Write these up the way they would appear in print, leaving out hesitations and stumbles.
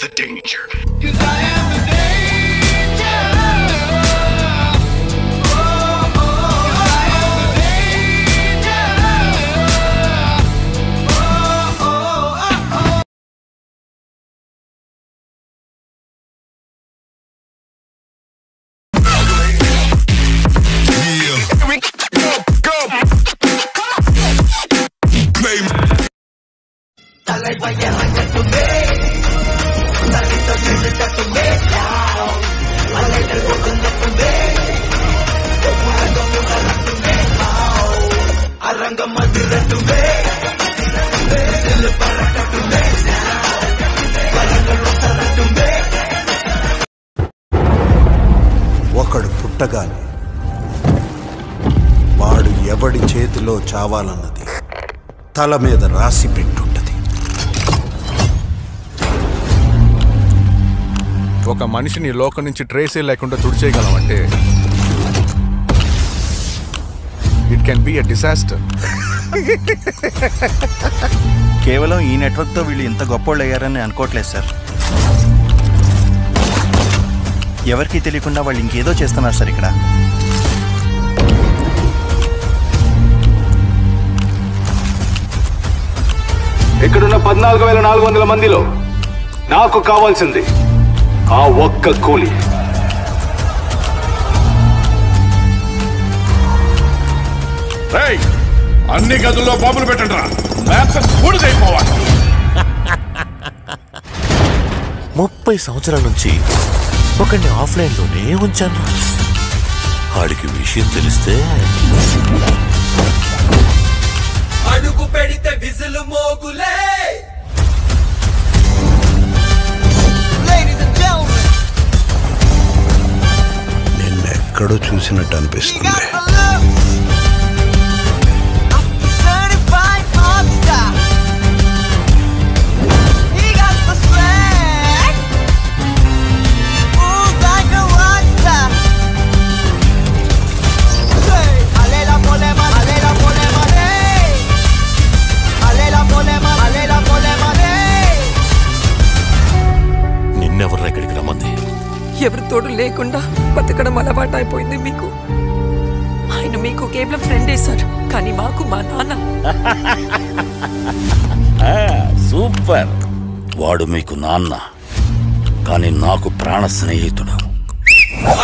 the danger. ఒకడు పుట్టగానే వాడు ఎవడి చేతిలో చావాలన్నది తల మీద రాసి పెట్టుంటది. ఒక మనిషిని లోకం నుంచి ట్రేసే లేకుండా తుడిచేయగలమంటే it can be a disaster. కేవలం ఈ నెట్వర్క్తో వీళ్ళు ఇంత గొప్పోళ్ళు అయ్యారని అనుకోవట్లేదు సార్. ఎవరికీ తెలియకుండా వాళ్ళు ఇంకేదో చేస్తున్నారు సార్ ఇక్కడ. ఇక్కడున్న 14,400 మందిలో నాకు కావాల్సింది ఆ ఒక్క కూలి. అన్ని గదుల్లో బాంబులు పెట్టండి. మ్యాప్స్ పూడిదైపోవాలి. 30 సంవత్సరాల నుంచి ఒకరిని ఆఫ్లైన్లోనే ఉంచాను. ఆడికి విషయం తెలిస్తే అడుగు పెడితే విజులు మోగులే. నిన్నెక్కడో చూసినట్టు అనిపిస్తుంది. నిన్నెవర్రా ఇక్కడికి రమ్మంది? ఎవరి తోడు లేకుండా బతకడం అలవాటు అయిపోయింది మీకు. ఆయన మీకు కేవలం ఫ్రెండే సార్, కానీ మాకు మా నాన్న. సూపర్. వాడు మీకు నాన్న, కానీ నాకు ప్రాణ స్నేహితుడు.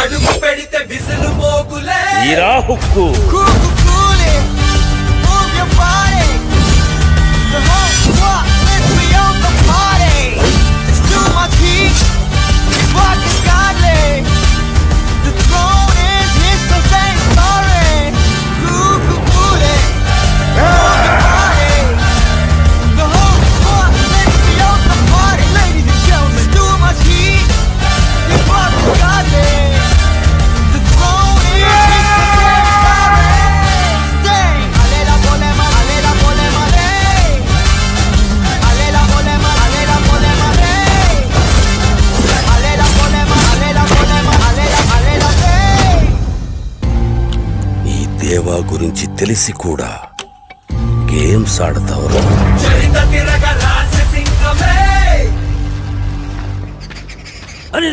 అడుగు పెడితే విజులు మోగులే. ఈరా హుక్కు. దేవా గురించి తెలిసి కూడా గేమ్స్ ఆడతావురా? అరే